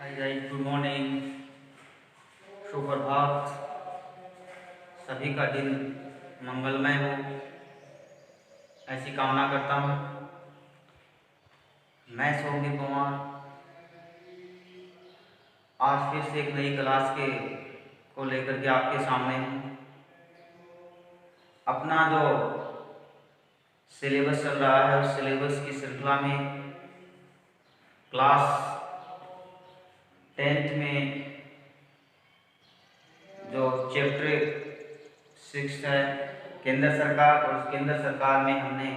Hi guys, good morning, सुप्रभात। सभी का दिन मंगलमय हो, ऐसी कामना करता हूँ। मैं सौम्य कुमार आज फिर से एक नई क्लास को लेकर के आपके सामने हूँ। अपना जो सिलेबस चल रहा है उस सिलेबस की श्रृंखला में क्लास 10th में जो चैप्टर 6 है केंद्र सरकार, और केंद्र सरकार में हमने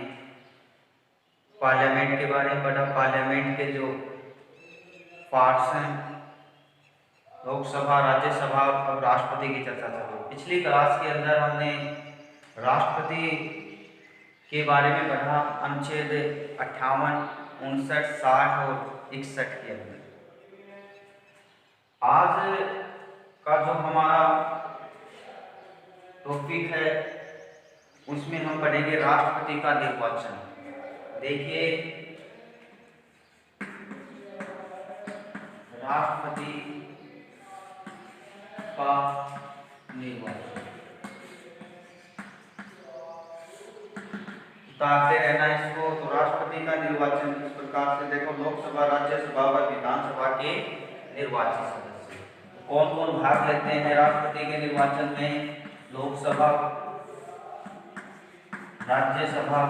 पार्लियामेंट के बारे में पढ़ा। पार्लियामेंट के जो पार्ट्स हैं, लोकसभा, राज्यसभा और राष्ट्रपति की चर्चा चल रही है। पिछली क्लास के अंदर हमने राष्ट्रपति के बारे में पढ़ा, अनुच्छेद 58, 59, 60 और 61 के अंदर। आज का जो हमारा टॉपिक है उसमें हम पढ़ेंगे राष्ट्रपति का निर्वाचन। देखिए, राष्ट्रपति का निर्वाचन उतारते रहना इसको। तो राष्ट्रपति का निर्वाचन इस प्रकार से देखो, लोकसभा, राज्यसभा और विधानसभा के निर्वाचित सदस्य कौन कौन भाग लेते हैं राष्ट्रपति के निर्वाचन में? लोकसभा, राज्यसभा,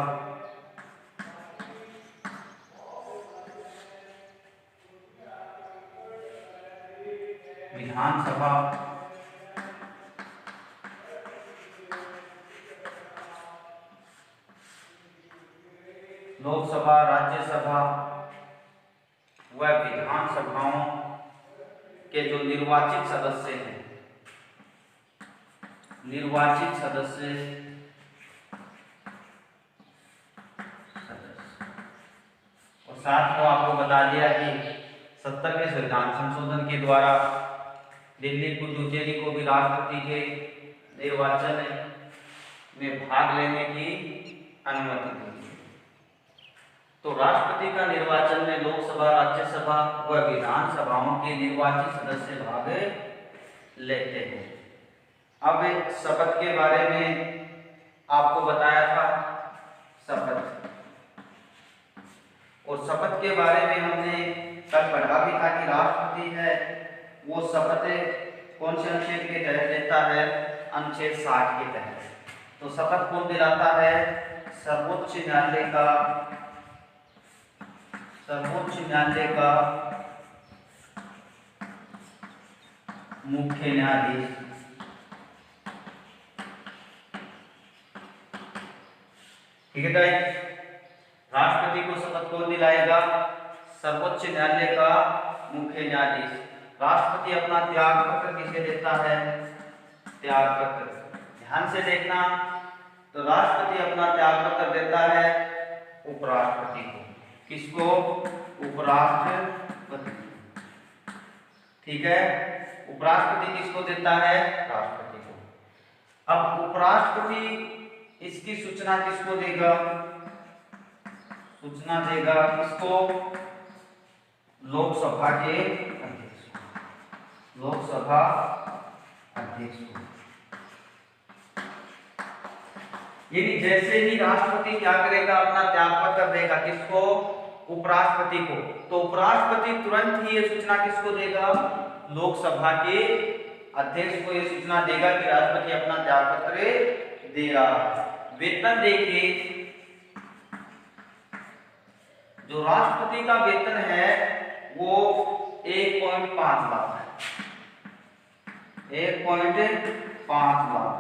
विधानसभा, लोकसभा, राज्यसभा व विधानसभाओं के जो निर्वाचित सदस्य हैं, निर्वाचित सदस्य और साथ में आपको बता दिया कि 70वें संविधान संशोधन के द्वारा दिल्ली पुडुचेरी को भी राष्ट्रपति के निर्वाचन में भाग लेने की अनुमति दी। तो राष्ट्रपति का निर्वाचन में लोकसभा, राज्यसभा व विधानसभाओं के निर्वाचित सदस्य भाग लेते हैं। अब शपथ के बारे में आपको बताया था, शपथ, और शपथ के बारे में हमने कल पढ़ा भी था कि राष्ट्रपति है वो शपथ कौन से अनुच्छेद के तहत लेता है? अनुच्छेद 60 के तहत। तो शपथ कौन दिलाता है? सर्वोच्च न्यायालय का, सर्वोच्च न्यायालय का मुख्य न्यायाधीश। ठीक है गाइस, राष्ट्रपति को शपथ कौन दिलाएगा? सर्वोच्च न्यायालय का मुख्य न्यायाधीश। राष्ट्रपति अपना त्याग पत्र किसे देता है? त्याग पत्र, ध्यान से देखना। तो राष्ट्रपति अपना त्याग पत्र देता है उपराष्ट्रपति को। किसको? उपराष्ट्रपति। ठीक है, उपराष्ट्रपति किसको देता है? राष्ट्रपति को। अब उपराष्ट्रपति इसकी सूचना किसको देगा? सूचना देगा किसको? लोकसभा के अध्यक्ष को, लोकसभा अध्यक्ष को। यानी जैसे ही राष्ट्रपति क्या करेगा? अपना त्याग पत्र देगा, किसको? उपराष्ट्रपति को। तो उपराष्ट्रपति तुरंत ही ये सूचना किसको देगा? लोकसभा के अध्यक्ष को ये सूचना देगा कि राष्ट्रपति अपना त्याग पत्र दे रहा है। वेतन देखिए, जो राष्ट्रपति का वेतन है वो 1.5 लाख है, 1.5 लाख,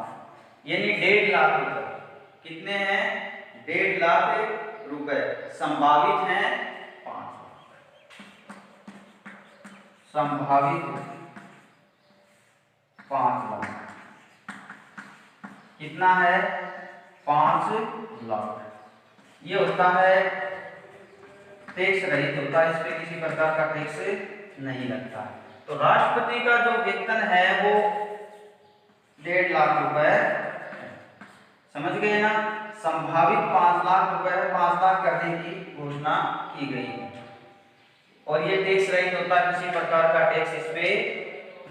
यानी 1.5 लाख रुपए। कितने हैं? 1.5 लाख रुपए। संभावित हैं 5 लाख, संभावित 5 लाख। कितना है? 5 लाख। ये होता है टैक्स रहित, होता है, इस पे किसी प्रकार का टैक्स नहीं लगता है। तो राष्ट्रपति का जो वेतन है वो 1.5 लाख रुपए, समझ गए ना? संभावित 5 लाख रुपए है, 5 लाख करने की घोषणा की गई है। और ये टैक्स रहित होता है, किसी प्रकार का टैक्स इस पे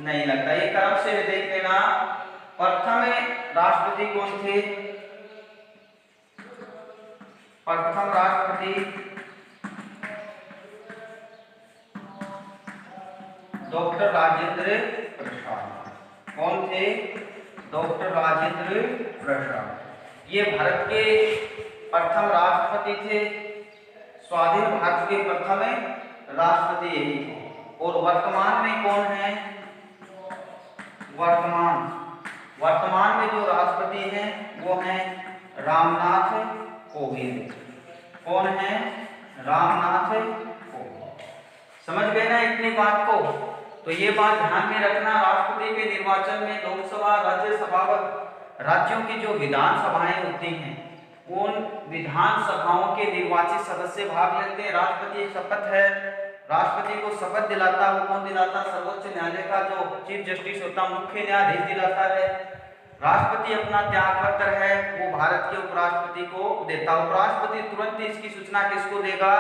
नहीं लगता। ये क्रम से देख लेना। प्रथम राष्ट्रपति कौन थे? प्रथम राष्ट्रपति डॉक्टर राजेंद्र प्रसाद। कौन थे? डॉक्टर राजेंद्र प्रसाद। ये भारत के प्रथम राष्ट्रपति थे। स्वाधीन भारत के प्रथम राष्ट्रपति यही थे। और वर्तमान में कौन है? वर्तमान में जो राष्ट्रपति हैं वो हैं रामनाथ कोविंद। कौन है? रामनाथ कोविंद। समझ गए ना इतनी बात को? तो ये बात ध्यान में रखना, राष्ट्रपति के निर्वाचन में लोकसभा, राज्यसभा, राज्यों की जो विधानसभाएं होती हैं उन विधानसभाओं के निर्वाचित सदस्य भाग लेते हैं। राष्ट्रपति एक शपथ है, राष्ट्रपति को शपथ दिलाता है। वो कौन दिलाता? सर्वोच्च न्यायालय का जो चीफ जस्टिस होता है, मुख्य न्यायाधीश दिलाता है। राष्ट्रपति अपना त्याग पत्र है वो भारत के उपराष्ट्रपति को देता। उपराष्ट्रपति तुरंत इसकी सूचना किसको देगा?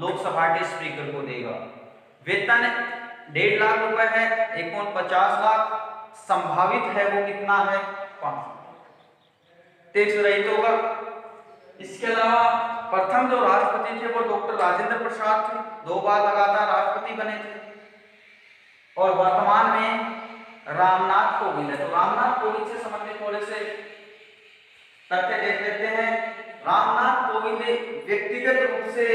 लोकसभा के स्पीकर को देगा। वेतन 1.5 लाख रुपए है, एक 50 लाख। संभावित है वो कितना है? 5। टैक्स रहित होगा। इसके अलावा प्रथम जो राष्ट्रपति थे वो डॉक्टर राजेंद्र प्रसाद थे, 2 बार लगातार राष्ट्रपति बने थे। और वर्तमान में रामनाथ कोविंद है। तो रामनाथ कोविंद से संबंधित थोड़े से तथ्य देख लेते हैं। रामनाथ कोविंद व्यक्तिगत रूप से,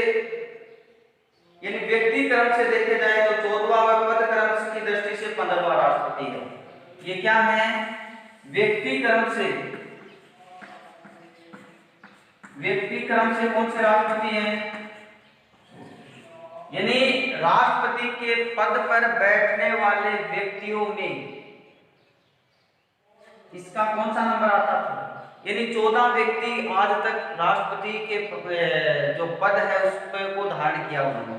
यानी व्यक्ति क्रम से देखे जाए तो 14वां पद क्रम की दृष्टि से 15वां राष्ट्रपति है। ये क्या है? व्यक्ति क्रम से कौन से राष्ट्रपति हैं? यानी राष्ट्रपति के पद पर बैठने वाले व्यक्तियों में इसका कौन सा नंबर आता था? यानी 14 व्यक्ति आज तक राष्ट्रपति के जो पद है उस को धारण किया उन्होंने।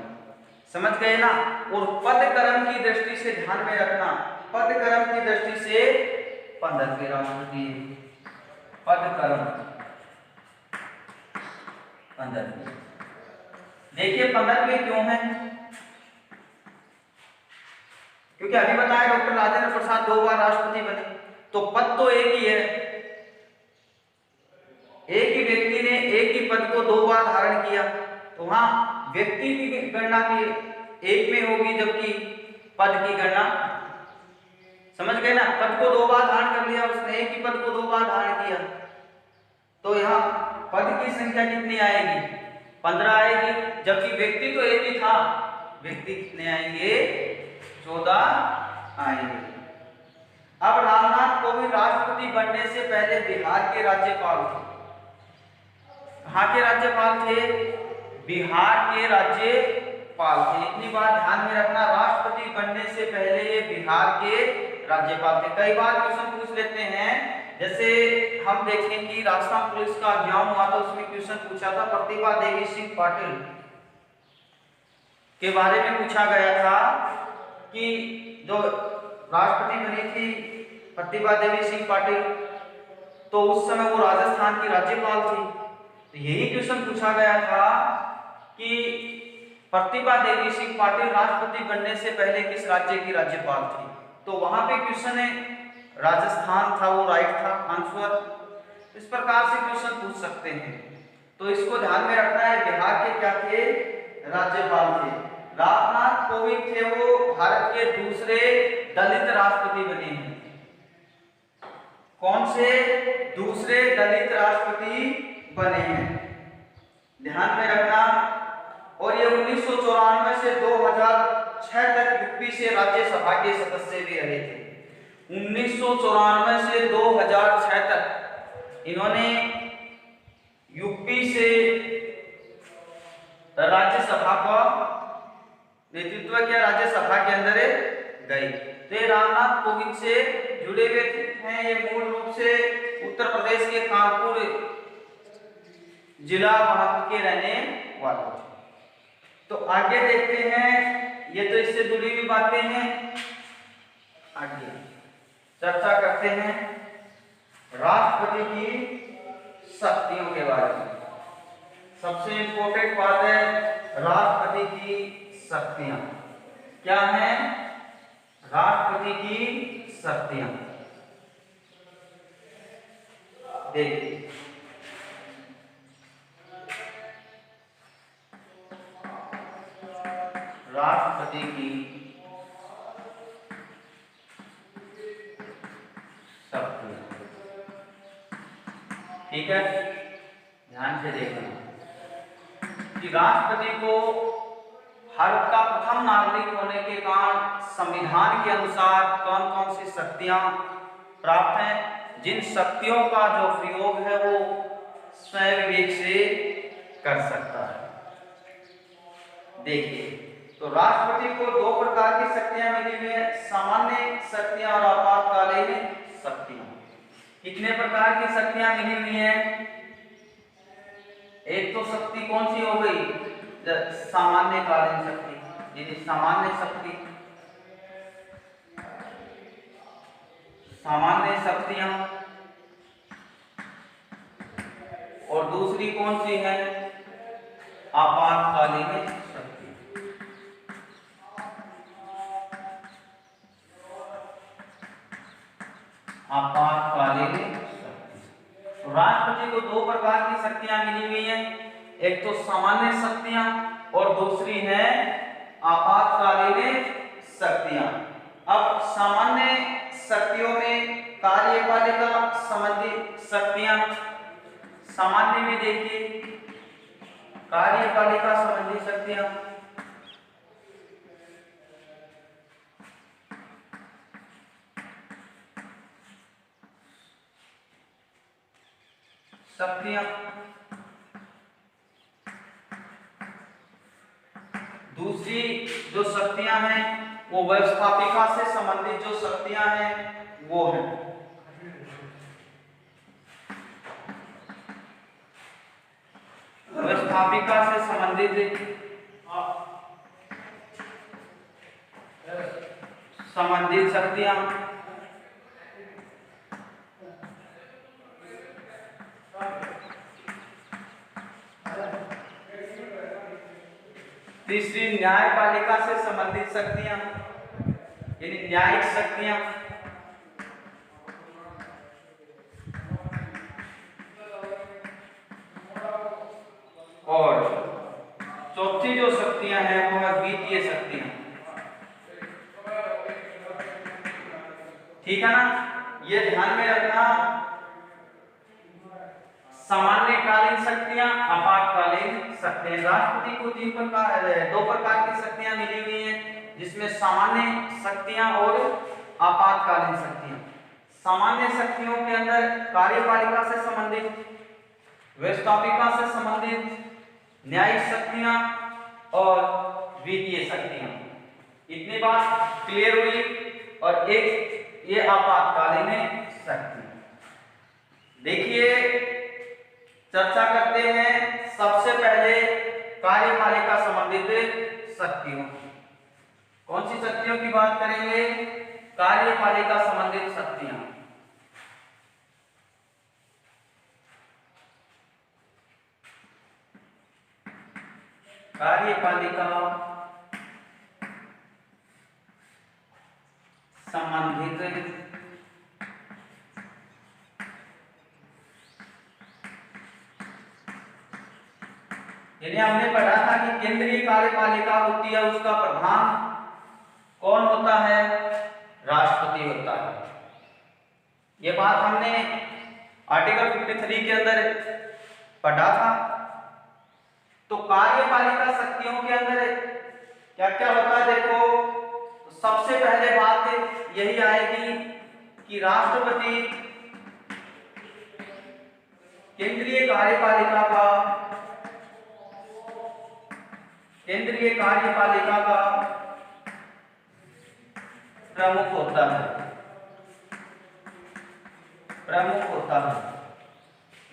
समझ गए ना? और पद क्रम की दृष्टि से ध्यान में रखना, पद क्रम की दृष्टि से 15वें राष्ट्रपति। पद क्रम 15वें। देखिए 15वें क्यों है? क्योंकि अभी बताया डॉक्टर राजेंद्र प्रसाद 2 बार राष्ट्रपति बने, तो पद तो एक ही है। एक ही व्यक्ति ने एक ही पद को 2 बार धारण किया, तो वहां व्यक्ति की गणना की एक में होगी, जबकि पद की गणना, समझ गए ना? पद को 2 बार धारण कर लिया उसने, एक ही पद को 2 बार धारण किया, तो यहाँ पद की संख्या कितनी आएगी? 15 आएगी। जबकि व्यक्ति तो एक ही था, व्यक्ति कितने आएंगे? 14 आएंगे। अब रामनाथ कोविंद राष्ट्रपति बनने से पहले बिहार के राज्यपाल थे। कहाँ के राज्यपाल थे? बिहार के राज्यपाल थे। इतनी बात ध्यान में रखना, राष्ट्रपति बनने से पहले ये बिहार के राज्यपाल थे। कई बार क्वेश्चन पूछ लेते हैं, जैसे हम देखें कि राजस्थान पुलिस का एग्जाम हुआ था, उसमें क्वेश्चन पूछा था प्रतिभा देवी सिंह पाटिल के बारे में पूछा गया था कि जो राष्ट्रपति बनी थी प्रतिभा देवी सिंह पाटिल, तो उस समय वो राजस्थान की राज्यपाल थी। तो यही क्वेश्चन पूछा गया था कि प्रतिभा देवी सिंह पाटिल राष्ट्रपति बनने से पहले किस राज्य की राज्यपाल थी? तो वहां पे क्वेश्चन है राजस्थान था, वो राइट था आंसर। इस प्रकार से क्वेश्चन पूछ सकते हैं, तो इसको ध्यान में रखना है। बिहार के क्या थे? राज्यपाल थे। रामनाथ कोविंद थे वो भारत के दूसरे दलित राष्ट्रपति बने हैं। कौन से? दूसरे दलित राष्ट्रपति बने हैं, ध्यान में रखना। और ये 1994 से 2006 तक यूपी से राज्यसभा के सदस्य भी रहे थे। 1994 से 2006 तक इन्होंने यूपी से राज्यसभा का नेतृत्व किया, राज्यसभा के अंदर गए। तो ये रामनाथ कोविंद से जुड़े हुए हैं। ये मूल रूप से उत्तर प्रदेश के कानपुर जिला वहां के रहने वाले थे। तो आगे देखते हैं, ये तो इससे जुड़ी हुई बातें हैं। आगे चर्चा करते हैं राष्ट्रपति की शक्तियों के बारे में। सबसे इंपॉर्टेंट बात है राष्ट्रपति की शक्तियां। क्या है? राष्ट्रपति की शक्तियां। देखिए राष्ट्रपति की शक्तियां, ठीक है। ध्यान से देखना कि राष्ट्रपति को भारत का प्रथम नागरिक होने के कारण संविधान के अनुसार कौन कौन सी शक्तियां प्राप्त हैं, जिन शक्तियों का जो प्रयोग है वो स्वयं विवेक से कर सकता है। देखिए तो राष्ट्रपति को दो प्रकार की शक्तियां मिली हुई है, सामान्य शक्तियां और आपातकालीन शक्तियां। कितने प्रकार की शक्तियां मिली हुई हैं? एक तो शक्ति कौन सी हो गई? सामान्यकालीन शक्ति, यानी सामान्य शक्ति, सामान्य शक्तियां। और दूसरी कौन सी है? आपातकालीन शक्ति। आपातकालीन शक्ति। राष्ट्रपति को दो प्रकार की शक्तियां मिली हुई हैं, एक तो सामान्य शक्तियां और दूसरी है आपातकालीन शक्तियां। अब सामान्य शक्तियों में कार्यपालिका संबंधी शक्तियां, सामान्य में देखिए कार्यपालिका संबंधी शक्तियां, शक्तियां। दूसरी जो शक्तियां हैं वो व्यवस्थापिका से संबंधित जो शक्तियां हैं वो है व्यवस्थापिका से संबंधित शक्तियां। तीसरी न्यायपालिका से संबंधित शक्तियां, यानी न्यायिक शक्तियां। और चौथी जो शक्तियां हैं वो है वित्तीय शक्तियां, ठीक है ना। ये ध्यान में रखना, सामान्यकालीन शक्तियां, आपातकालीन शक्तियां। राष्ट्रपति को दो प्रकार की शक्तियां मिली हुई हैं, जिसमें सामान्य शक्तियां और आपातकालीन शक्तियां। सामान्य शक्तियों के अंदर कार्यपालिका से संबंधित, व्यवस्थापिका से संबंधित, न्यायिक शक्तियां और वित्तीय शक्तियां। इतनी बात क्लियर हुई। और एक ये आपातकालीन शक्ति। देखिए चर्चा करते हैं सबसे पहले कार्यपालिका संबंधित शक्तियों। कौन सी शक्तियों की बात करेंगे? कार्यपालिका संबंधित शक्तियां। कार्यपालिका संबंधित यानी हमने पढ़ा था कि केंद्रीय कार्यपालिका होती है, उसका प्रधान कौन होता है? राष्ट्रपति होता है। ये बात हमने आर्टिकल 53 के अंदर पढ़ा था। तो कार्यपालिका शक्तियों के अंदर क्या क्या होता है देखो, तो सबसे पहले बात यही आएगी कि राष्ट्रपति केंद्रीय कार्यपालिका का प्रमुख होता है।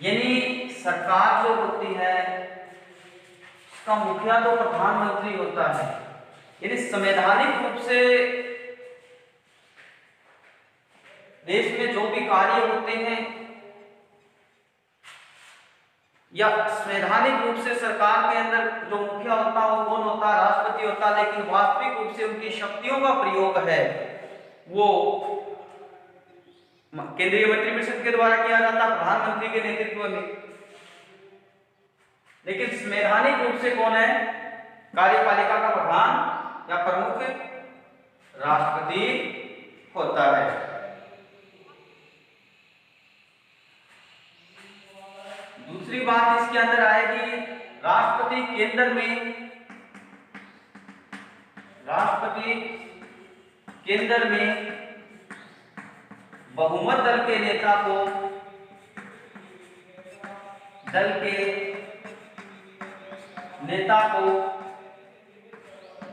यानी सरकार जो होती है उसका मुखिया तो प्रधानमंत्री होता है। यानी संवैधानिक रूप से देश में जो भी कार्य होते हैं या संवैधानिक रूप से सरकार के अंदर जो मुखिया होता है वो कौन होता है? राष्ट्रपति होता है। लेकिन वास्तविक रूप से उनकी शक्तियों का प्रयोग है वो केंद्रीय मंत्रिपरिषद के द्वारा किया जाता है, प्रधानमंत्री के नेतृत्व में। लेकिन संवैधानिक रूप से कौन है? कार्यपालिका का प्रधान या प्रमुख राष्ट्रपति होता है। दूसरी बात इसके अंदर आएगी, राष्ट्रपति केंद्र में बहुमत दल के नेता को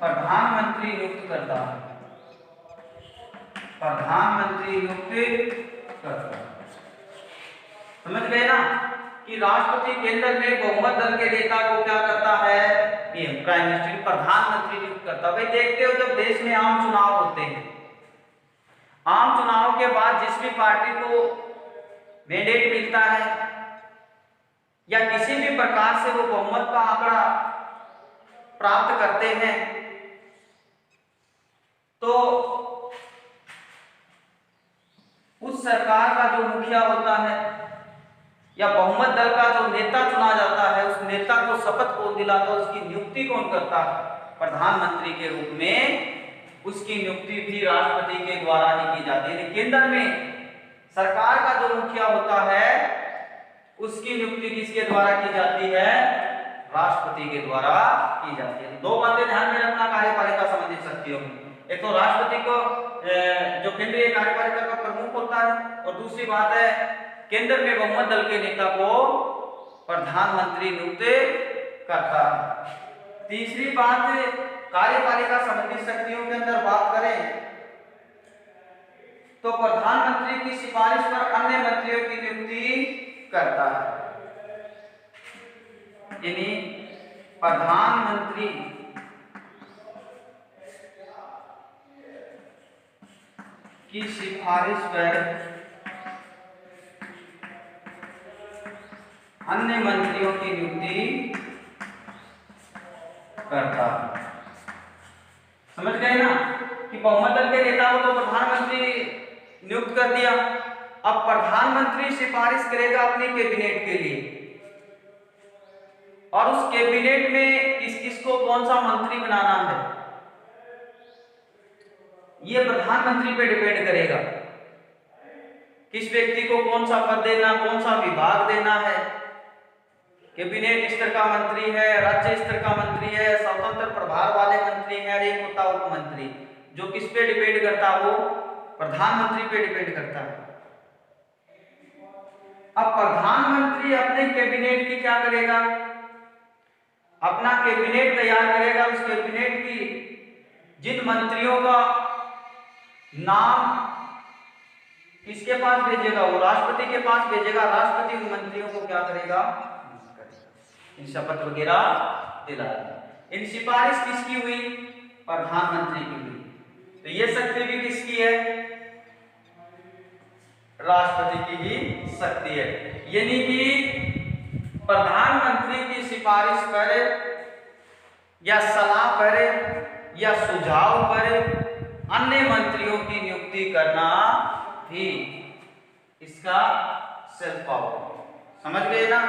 प्रधानमंत्री नियुक्त करता है। समझ गए ना कि राष्ट्रपति केंद्र में बहुमत दल के नेता को क्या करता है? प्राइम मिनिस्टर, प्रधानमंत्री नियुक्त करता है। भाई देखते हो जब देश में आम चुनाव होते हैं, आम चुनाव के बाद जिस भी पार्टी को मैंडेट मिलता है या किसी भी प्रकार से वो बहुमत का आंकड़ा प्राप्त करते हैं तो उस सरकार का जो मुखिया होता है या बहुमत दल का जो नेता चुना जाता है, उस नेता को शपथ कौन दिलाता है? उसकी नियुक्ति कौन करता है? प्रधानमंत्री के रूप में उसकी नियुक्ति भी राष्ट्रपति के द्वारा ही की जाती है। केंद्र में सरकार का जो मुखिया होता है उसकी नियुक्ति किसके द्वारा की जाती है? राष्ट्रपति के द्वारा की जाती है। दो बातें ध्यान में रखना कार्यपालिका संबंधी शक्तियों में, एक तो राष्ट्रपति को जो केंद्रीय कार्यपालिका का प्रमुख होता है, और दूसरी बात है केंद्र में बहुमत दल के नेता को प्रधानमंत्री नियुक्त करता है। तीसरी बात, कार्यपालिका संबंधी शक्तियों के अंदर बात करें तो प्रधानमंत्री की सिफारिश पर अन्य मंत्रियों की नियुक्ति करता है। यानी प्रधानमंत्री की सिफारिश पर अन्य मंत्रियों की नियुक्ति करता है। समझ गए ना कि बहुमत दल के नेता को तो प्रधानमंत्री नियुक्त कर दिया, अब प्रधानमंत्री सिफारिश करेगा अपनी कैबिनेट के लिए, और उस कैबिनेट में किस किस को कौन सा मंत्री बनाना है ये प्रधानमंत्री पे डिपेंड करेगा। किस व्यक्ति को कौन सा पद देना, कौन सा विभाग देना है। कैबिनेट स्तर का मंत्री है, राज्य स्तर का मंत्री है, स्वतंत्र प्रभार वाले मंत्री है, एक होता उप मंत्री। जो किस पे डिपेंड करता है? वो प्रधानमंत्री पे डिपेंड करता है। अब प्रधानमंत्री अपने कैबिनेट की क्या करेगा? अपना कैबिनेट तैयार करेगा। उस कैबिनेट की जिन मंत्रियों का नाम किसके पास भेजेगा? वो राष्ट्रपति के पास भेजेगा। राष्ट्रपति उन मंत्रियों को क्या करेगा? इन शपथ वगैरह दिलाएगा। इन सिफारिश किसकी हुई? प्रधानमंत्री की हुई। तो ये शक्ति भी किसकी है? राष्ट्रपति की ही शक्ति है। यानी कि प्रधानमंत्री की सिफारिश पर या सलाह पर या सुझाव पर अन्य मंत्रियों की नियुक्ति करना भी इसका सेल्फ पावर। समझ गए ना?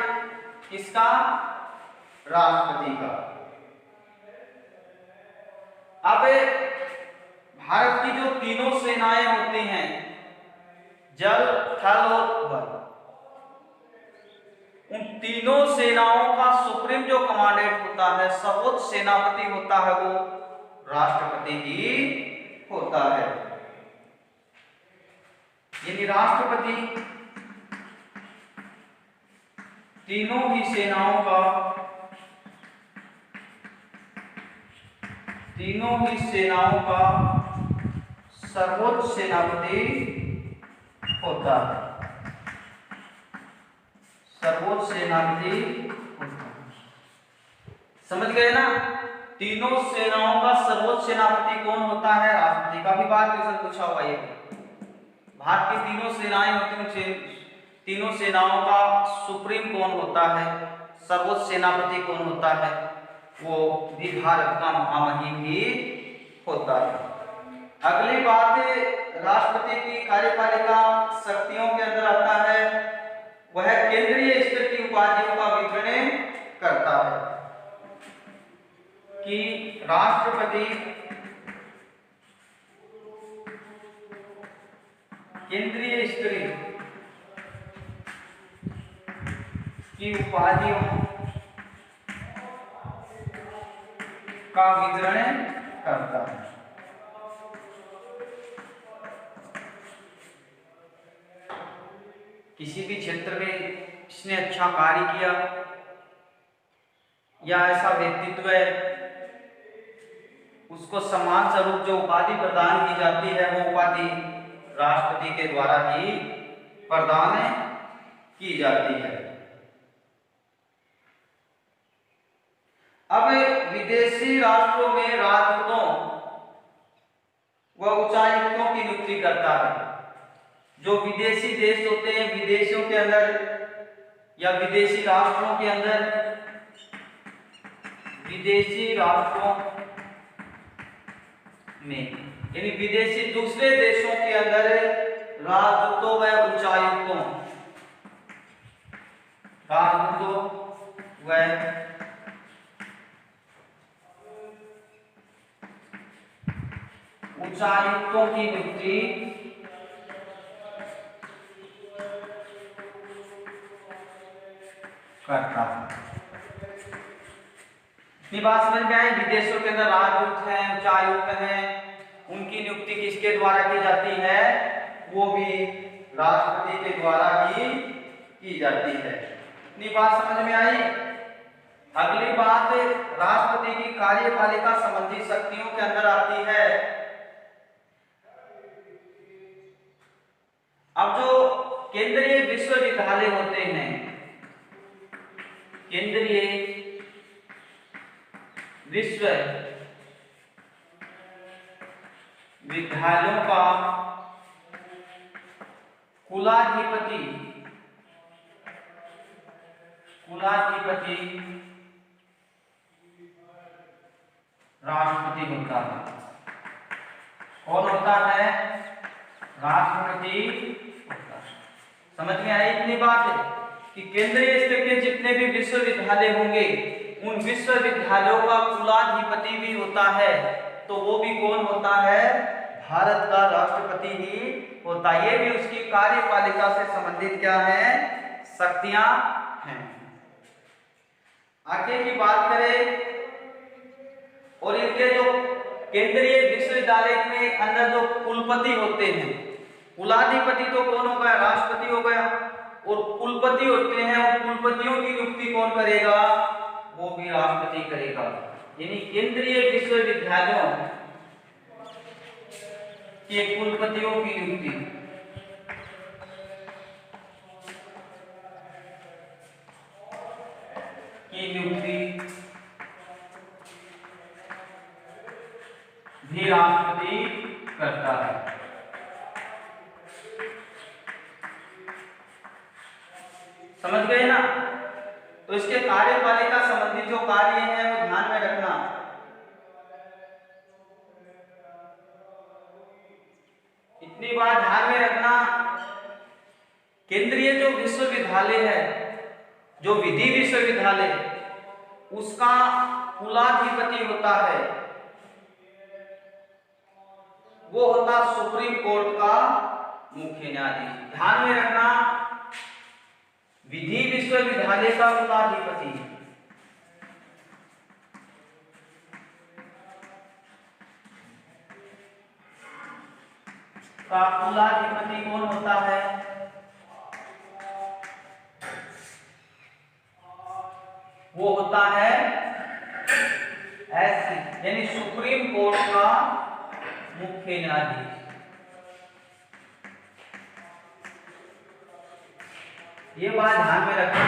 किसका? राष्ट्रपति का। अब भारत की जो तीनों सेनाएं होती हैं, जल, थल और वन, उन तीनों सेनाओं का सुप्रीम जो कमांडेंट होता है, सर्वोच्च सेनापति होता है, वो राष्ट्रपति ही होता है। यानी राष्ट्रपति तीनों ही सेनाओं का सर्वोच्च सेनापति होता है। सर्वोच्च सेनापति होता है। समझ गए ना? तीनों सेनाओं का सर्वोच्च सेनापति कौन होता है? राष्ट्रपति का। भी बार क्वेश्चन पूछा हुआ है। भारत की तीनों सेनाएं होती हैं, तीनों सेनाओं का सुप्रीम कौन होता है? सर्वोच्च सेनापति कौन होता है? वो भी भारत का महामहिम ही होता है। अगली बात राष्ट्रपति की कार्यपालिका शक्तियों के अंदर आता है, वह केंद्रीय स्तर की उपाधियों का वितरण करता है कि राष्ट्रपति केंद्रीय स्तर की उपाधियों का वितरण करता है। किसी भी क्षेत्र में किसने अच्छा कार्य किया या ऐसा व्यक्तित्व है, उसको सम्मान स्वरूप जो उपाधि प्रदान की जाती है, वो उपाधि राष्ट्रपति के द्वारा ही प्रदान की जाती है। अब विदेशी राष्ट्रों में राजदूतों व उच्चायुक्तों की नियुक्ति करता है। जो विदेशी देश होते हैं, विदेशों के अंदर या विदेशी राष्ट्रों के अंदर, विदेशी राष्ट्रों में यानी विदेशी दूसरे देशों के अंदर राजदूतों व उच्चायुक्तों, राजदूतों व उच्चायुक्तों की नियुक्ति करता है। इतनी बात समझ में आई? विदेशों के अंदर राजदूत हैं, उच्चायुक्त हैं, उनकी नियुक्ति किसके द्वारा की जाती है? वो भी राष्ट्रपति के द्वारा ही की जाती है। इतनी बात समझ में आई? अगली बात राष्ट्रपति की कार्यपालिका संबंधी शक्तियों के अंदर आती है। अब जो केंद्रीय विश्वविद्यालय होते हैं, केंद्रीय विश्वविद्यालयों का कुलाधिपति राष्ट्रपति होता है। कौन होता है? राष्ट्रपति होता है। समझ में आई इतनी बात है कि केंद्रीय स्तर के जितने भी विश्वविद्यालय होंगे, उन विश्वविद्यालयों का कुलाधिपति भी होता है, तो वो भी कौन होता है? भारत का राष्ट्रपति ही होता है। ये भी उसकी कार्यपालिका से संबंधित क्या है? शक्तियां हैं। आगे की बात करें और इनके जो केंद्रीय विश्वविद्यालय में अंदर जो कुलपति होते हैं, कुलाधिपति तो कौन हो गया? राष्ट्रपति हो गया। और कुलपति होते हैं, और कुलपतियों की नियुक्ति कौन करेगा? वो भी राष्ट्रपति करेगा। यानी केंद्रीय विश्वविद्यालयों के कुलपतियों की नियुक्ति भी राष्ट्रपति करता है। समझ गए ना? तो इसके कार्यपालिका संबंधी जो कार्य हैं वो ध्यान में रखना। इतनी बात ध्यान में रखना, केंद्रीय जो विश्वविद्यालय है, जो विधि विश्वविद्यालय, उसका कुलाधिपति होता है, वो होता सुप्रीम कोर्ट का मुख्य न्यायाधीश। ध्यान में रखना, विधि विश्वविद्यालय का कुलाधिपति कौन होता है? वो होता है एससी, यानी सुप्रीम कोर्ट का मुख्य न्यायाधीश। ये बात ध्यान में रखना।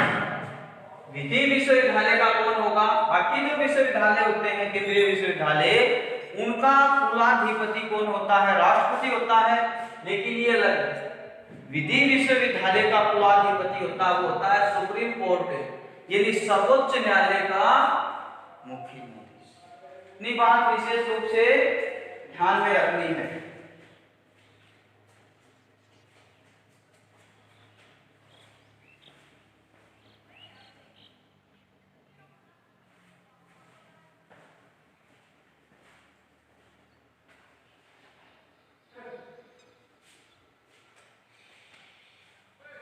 विधि विश्वविद्यालय का कौन होगा? बाकी जो विश्वविद्यालय होते हैं, केंद्रीय विश्वविद्यालय, उनका कुलाधिपति कौन होता है? राष्ट्रपति होता है। लेकिन ये अलग, विधि विश्वविद्यालय का कुलाधिपति होता है, वो होता है सुप्रीम कोर्ट, यानी सर्वोच्च न्यायालय का मौखिक नोटिस। इतनी बात विशेष रूप से ध्यान में रखनी है।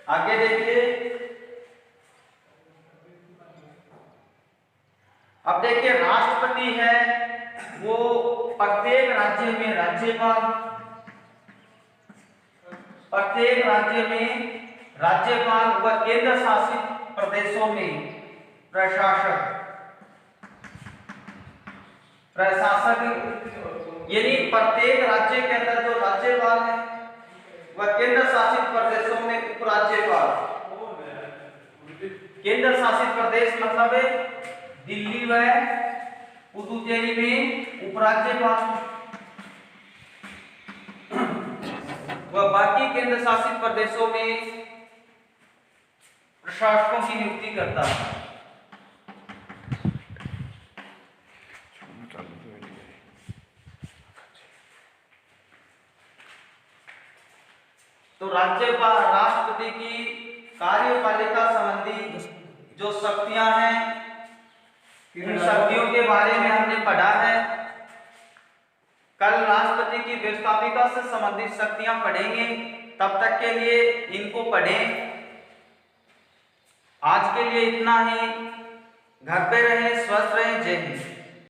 आगे देखिए, अब देखिए राष्ट्रपति है वो प्रत्येक राज्य में राज्यपाल, प्रत्येक राज्य में राज्यपाल व केंद्र शासित प्रदेशों में प्रशासक, यानी प्रत्येक राज्य के अंदर जो राज्यपाल है व केंद्र शासित प्रदेशों में उपराज्यपाल। केंद्र शासित प्रदेश मतलब है दिल्ली व पुदुचेरी में उपराज्यपाल, व बाकी केंद्र शासित प्रदेशों में प्रशासकों की नियुक्ति करता है। तो राज्यपाल राष्ट्रपति की कार्यपालिका संबंधी जो शक्तियां हैं, इन शक्तियों के बारे में हमने पढ़ा है। कल राष्ट्रपति की व्यवस्थापिका से संबंधित शक्तियां पढ़ेंगे, तब तक के लिए इनको पढ़ें। आज के लिए इतना ही। घर पे रहें, स्वस्थ रहें। जय हिंद।